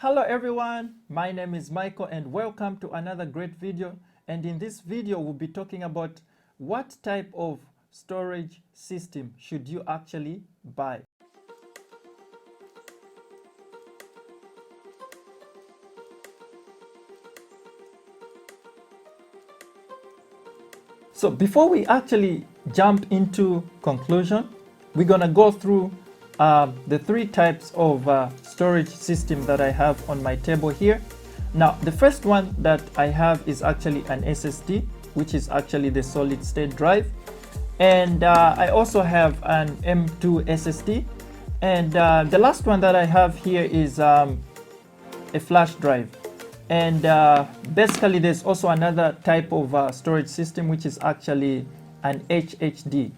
Hello everyone, my name is Michael and welcome to another great video. And in this video we'll be talking about what type of storage system should you actually buy. So before we actually jump into conclusion, we're gonna go through the three types of storage system that I have on my table here. Now, the first one that I have is actually an SSD, which is actually the solid state drive. And I also have an M2 SSD. And the last one that I have here is a flash drive. And basically there's also another type of storage system, which is actually an HDD.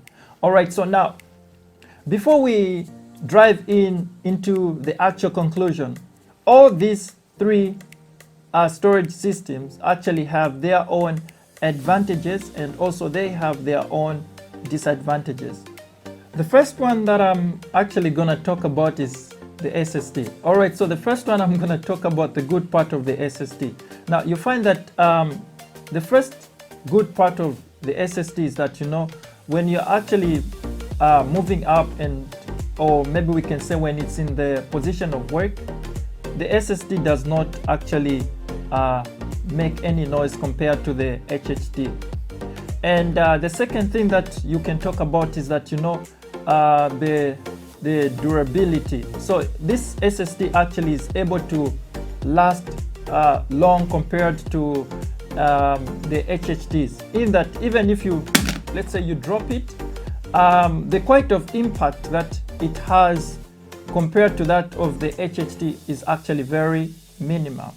All right, so now, before we dive into the actual conclusion, all these three storage systems actually have their own advantages and also they have their own disadvantages. The first one that I'm actually gonna talk about is the SSD. All right, so the first one I'm gonna talk about the good part of the SSD. Now you find that the first good part of the SSD is that, you know, when you're actually moving up, and or maybe we can say when it's in the position of work, the SSD does not actually make any noise compared to the HDD. And the second thing that you can talk about is that, you know, the durability. So this SSD actually is able to last long compared to the HDDs, in that even if you, let's say you drop it, the quite of impact that it has compared to that of the HDD is actually very minimal,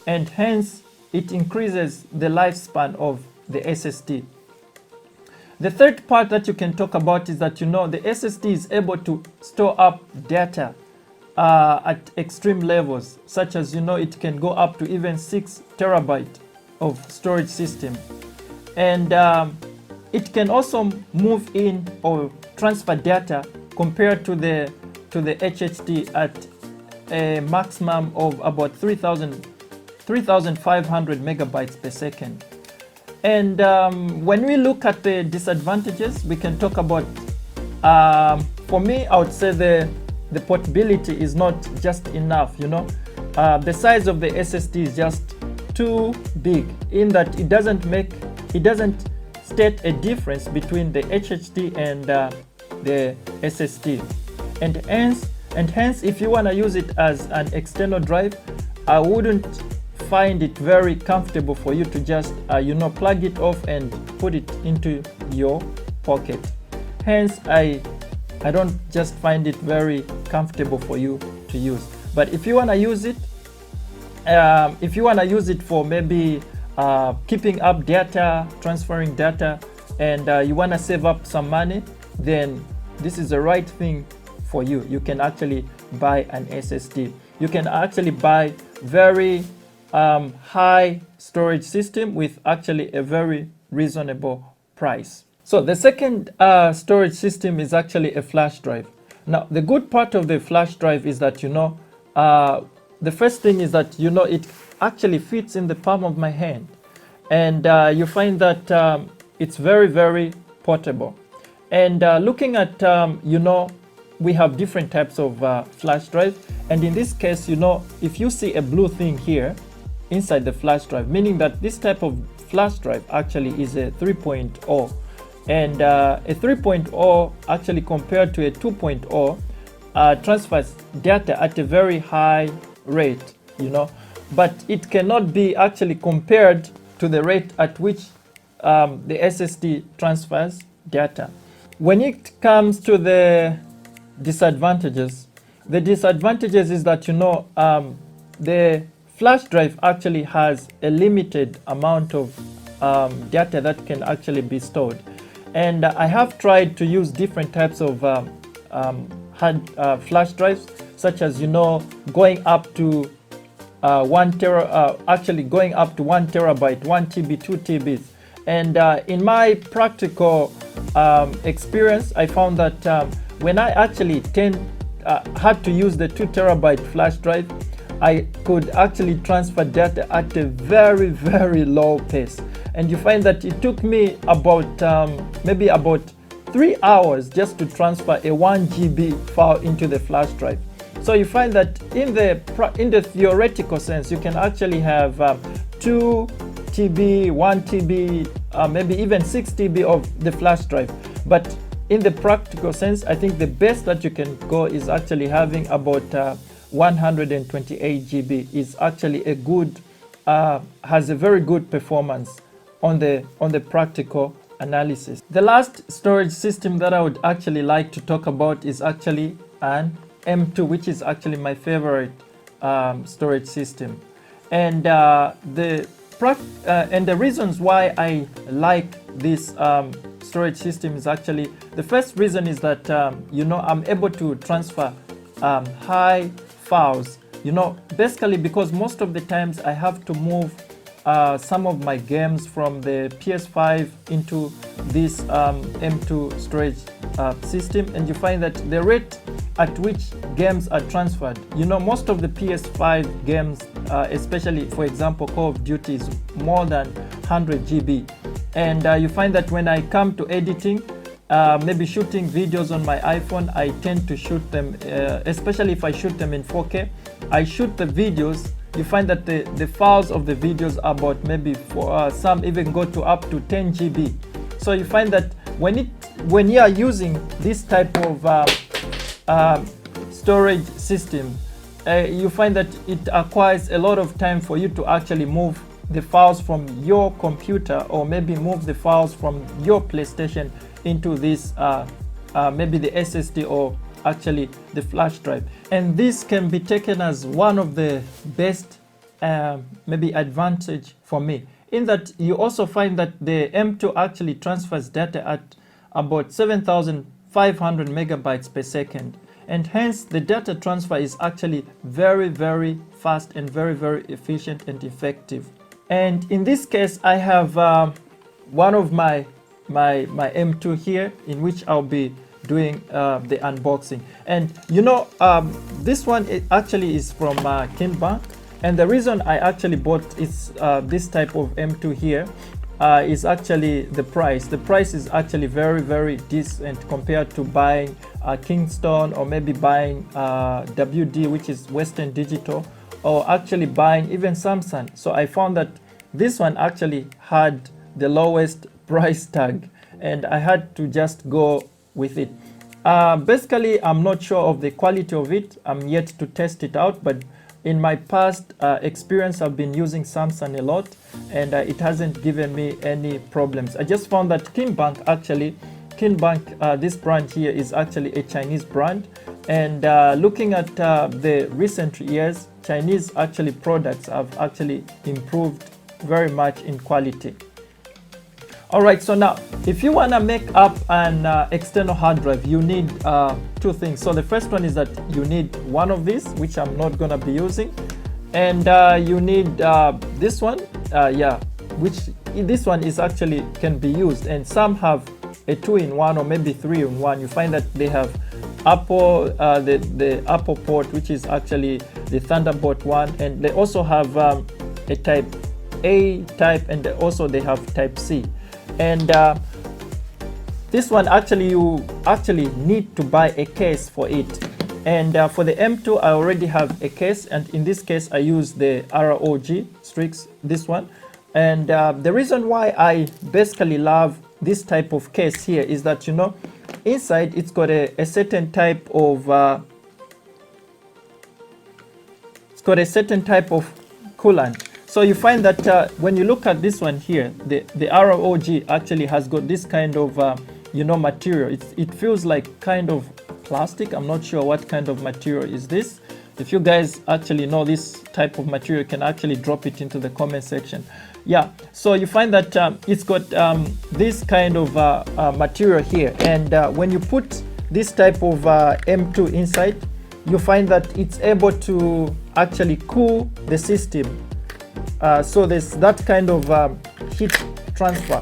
and hence it increases the lifespan of the SSD. The third part that you can talk about is that, you know, the SSD is able to store up data at extreme levels, such as, you know, it can go up to even 6 terabytes of storage system. And it can also move in or transfer data compared to the HDD at a maximum of about 3,500 megabytes per second. And when we look at the disadvantages, we can talk about, for me, I would say the portability is not just enough, you know. The size of the SSD is just too big, in that it doesn't state a difference between the HDD and the SSD. And hence, if you want to use it as an external drive, I wouldn't find it very comfortable for you to just you know, plug it off and put it into your pocket. Hence I don't just find it very comfortable for you to use. But if you want to use it, for maybe keeping up data, transferring data, and you want to save up some money, then this is the right thing for you. You can actually buy an SSD. You can actually buy very high storage system with actually a very reasonable price. So the second storage system is actually a flash drive. Now the good part of the flash drive is that, you know, the first thing is that, you know, it actually fits in the palm of my hand, and you find that it's very, very portable. And looking at, you know, we have different types of flash drive, and in this case, you know, if you see a blue thing here inside the flash drive, meaning that this type of flash drive actually is a 3.0, and a 3.0 actually compared to a 2.0 transfers data at a very high rate, you know, but it cannot be actually compared to the rate at which the SSD transfers data. When it comes to the disadvantages is that, you know, the flash drive actually has a limited amount of data that can actually be stored. And I have tried to use different types of flash drives, such as, you know, going up to 1 terabyte, 1 TB, 2 TBs. And in my practical experience, I found that when I actually had to use the 2 terabyte flash drive, I could actually transfer data at a very, very low pace. And you find that it took me about maybe about 3 hours just to transfer a 1 GB file into the flash drive. So you find that in the theoretical sense, you can actually have 2 TB, 1 TB, maybe even 6 TB of the flash drive. But in the practical sense, I think the best that you can go is actually having about 128 GB is actually a good, has a very good performance on the practical analysis. The last storage system that I would actually like to talk about is actually an M2, which is actually my favorite storage system. And the reasons why I like this storage system is actually, the first reason is that you know, I'm able to transfer high files, you know, basically because most of the times I have to move some of my games from the PS5 into this M2 storage system, and you find that the rate at which games are transferred, you know, most of the PS5 games, especially for example Call of Duty, is more than 100 GB, and you find that when I come to editing, maybe shooting videos on my iPhone, I tend to shoot them, especially if I shoot them in 4K, I shoot the videos. You find that the files of the videos are about maybe for some even go to up to 10 GB. So you find that when you are using this type of storage system, you find that it acquires a lot of time for you to actually move the files from your computer, or maybe move the files from your PlayStation into this maybe the SSD or actually the flash drive. And this can be taken as one of the best maybe advantage for me, in that you also find that the M2 actually transfers data at about 7,500 megabytes per second, and hence the data transfer is actually very, very fast and very, very efficient and effective. And in this case, I have one of my M2 here, in which I'll be doing the unboxing. And you know, this one actually is from Kinbank, and the reason I actually bought this type of M2 here is actually the price. The price is actually very, very decent compared to buying Kingston, or maybe buying WD, which is Western Digital, or actually buying even Samsung. So I found that this one actually had the lowest price tag, and I had to just go with it. Basically, I'm not sure of the quality of it. I'm yet to test it out, but in my past experience, I've been using Samsung a lot, and it hasn't given me any problems. I just found that Kinbank, this brand here is actually a Chinese brand, and looking at the recent years, Chinese actually products have actually improved very much in quality. All right, so now if you want to make up an external hard drive, you need two things. So the first one is that you need one of these, which I'm not going to be using, and you need this one, which this one is actually can be used, and some have a 2-in-1 or maybe 3-in-1. You find that they have Apple, the Apple port, which is actually the Thunderbolt one, and they also have a type A type, and also they have type C. And this one actually, you actually need to buy a case for it. And for the M2, I already have a case, and in this case I use the ROG Strix, this one. And the reason why I basically love this type of case here is that, you know, inside it's got a certain type of coolant. So you find that when you look at this one here, the ROG actually has got this kind of you know, material. It feels like kind of plastic. I'm not sure what kind of material is this. If you guys actually know this type of material, you can actually drop it into the comment section. Yeah, so you find that it's got this kind of material here, and when you put this type of M2 inside, you find that it's able to actually cool the system. So there's that kind of heat transfer.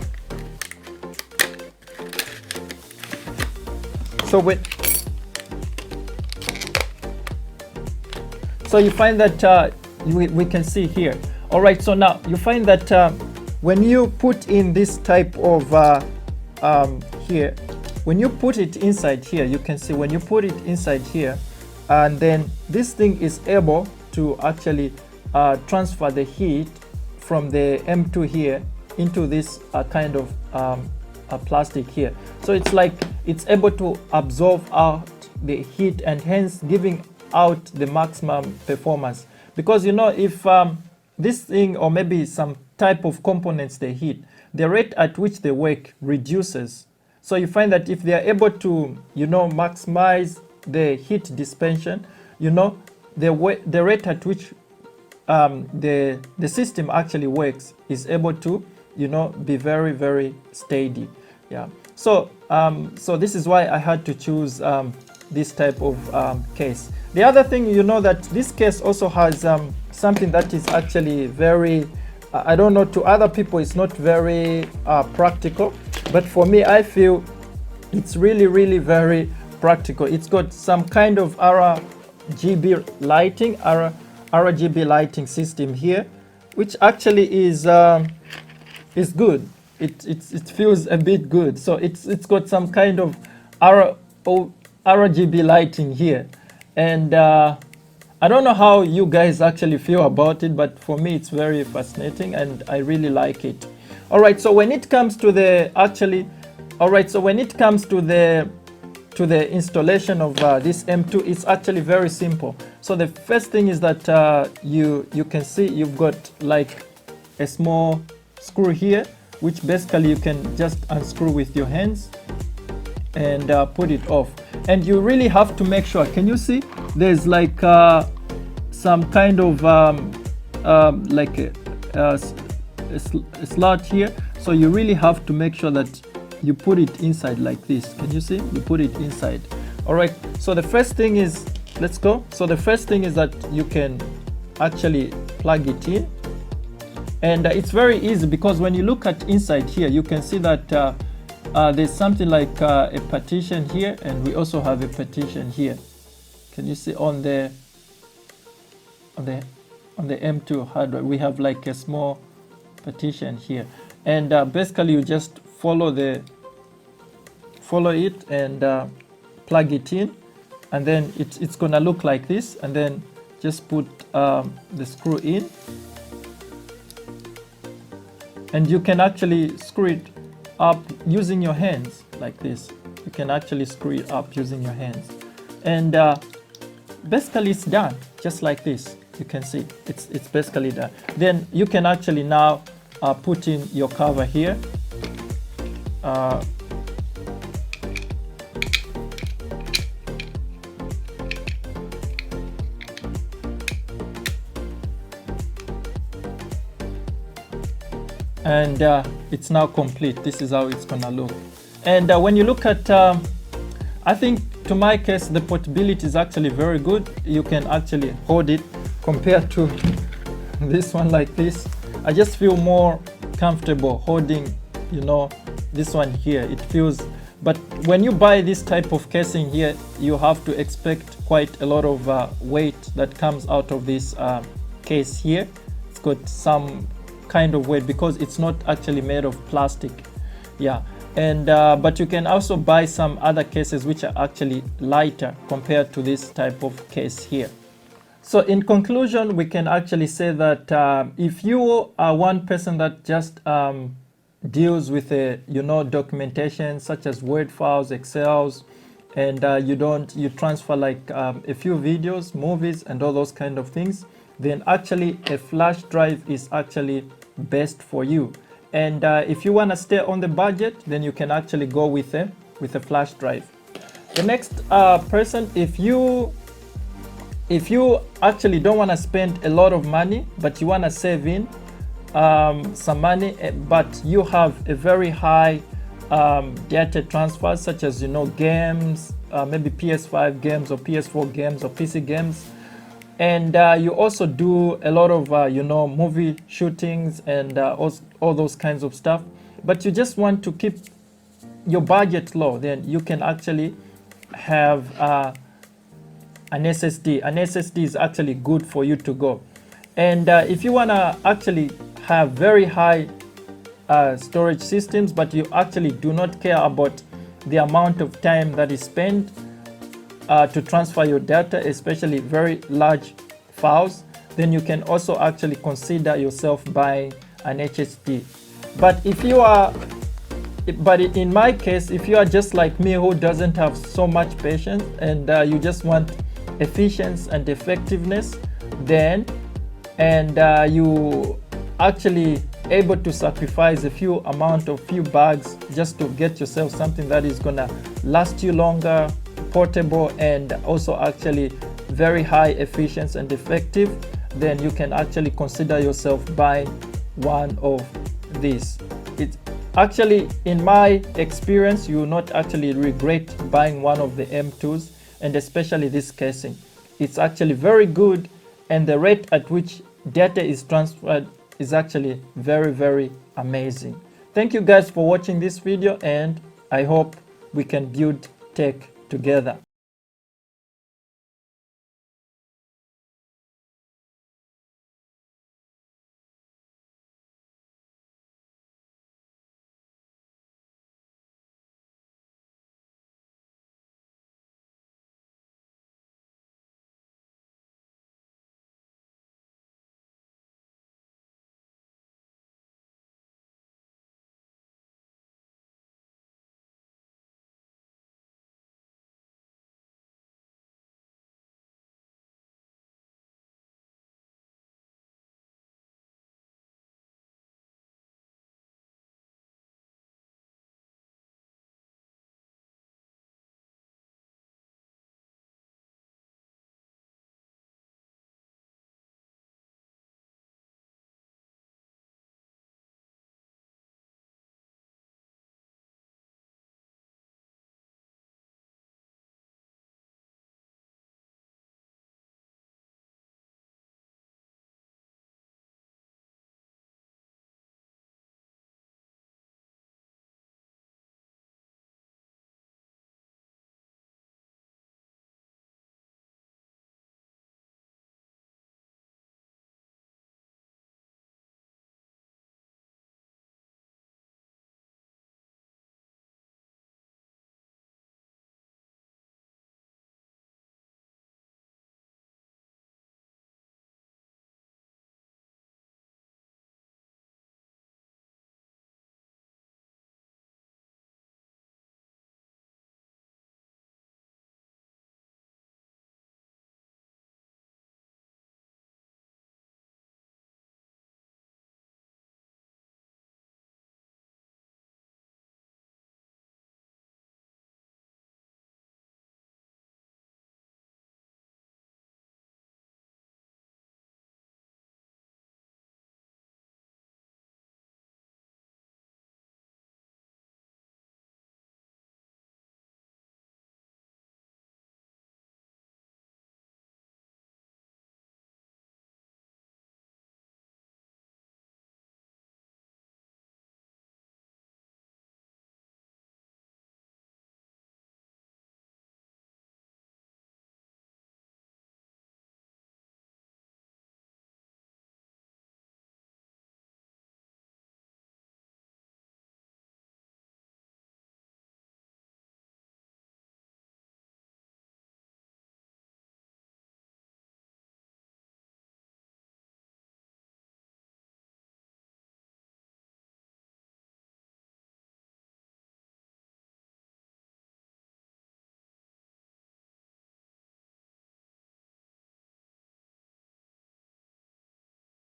So you find that we can see here. All right, so now you find that when you put in this type of here, when you put it inside here, you can see when you put it inside here, and then this thing is able to actually transfer the heat from the M2 here into this kind of plastic here. So it's like it's able to absorb out the heat and hence giving out the maximum performance. Because you know, if this thing or maybe some type of components they heat, the rate at which they work reduces. So you find that if they are able to, you know, maximize the heat dispensation, you know, the rate at which the system actually works is able to, you know, be very, very steady. Yeah. So so this is why I had to choose this type of case. The other thing, you know, that this case also has something that is actually very, I don't know, to other people it's not very practical, but for me I feel it's really, really very practical. It's got some kind of RGB lighting system here, which actually is good. It feels a bit good. So it's got some kind of RGB lighting here, and I don't know how you guys actually feel about it, but for me it's very fascinating and I really like it. All right, so when it comes to the installation of this M2, it's actually very simple. So the first thing is that you can see you've got like a small screw here, which basically you can just unscrew with your hands and put it off. And you really have to make sure, can you see there's like some kind of like a slot here. So you really have to make sure that you put it inside like this. Can you see? You put it inside. All right, so the first thing is, let's go. So the first thing is that you can actually plug it in, and it's very easy because when you look at inside here, you can see that there's something like a partition here, and we also have a partition here. Can you see on the M2 hardware we have like a small partition here, and basically you just follow it and plug it in, and then it's gonna look like this, and then just put the screw in, and you can actually screw it up using your hands like this. You can actually screw it up using your hands, and basically it's done just like this. You can see it's basically done. Then you can actually now put in your cover here. And it's now complete. This is how it's gonna look. And when you look at, I think to my case, the portability is actually very good. You can actually hold it compared to this one like this. I just feel more comfortable holding, you know, this one here. It feels, but when you buy this type of casing here, you have to expect quite a lot of weight that comes out of this case here. It's got some kind of weight because it's not actually made of plastic. Yeah, and but you can also buy some other cases which are actually lighter compared to this type of case here. So in conclusion, we can actually say that if you are one person that just deals with documentation such as Word files, Excels, and you transfer like a few videos, movies, and all those kind of things, then actually a flash drive is actually best for you. And if you want to stay on the budget, then you can actually go with a flash drive. The next person, if you actually don't want to spend a lot of money, but you want to save in some money, but you have a very high data transfer, such as games, maybe PS5 games or PS4 games or PC games, and you also do a lot of movie shootings and all those kinds of stuff, but you just want to keep your budget low, then you can actually have an SSD. An SSD is actually good for you to go. And if you want to actually have very high storage systems, but you actually do not care about the amount of time that is spent to transfer your data, especially very large files, then you can also actually consider yourself buying an HSD. But in my case, if you are just like me who doesn't have so much patience and you just want efficiency and effectiveness, then you actually able to sacrifice a few bags just to get yourself something that is gonna last you longer, portable, and also actually very high efficiency and effective, then you can actually consider yourself buying one of these. It's actually, in my experience, you will not actually regret buying one of the M2s, and especially this casing. It's actually very good, and the rate at which data is transferred is actually very, very amazing. Thank you guys for watching this video, and I hope we can build tech together.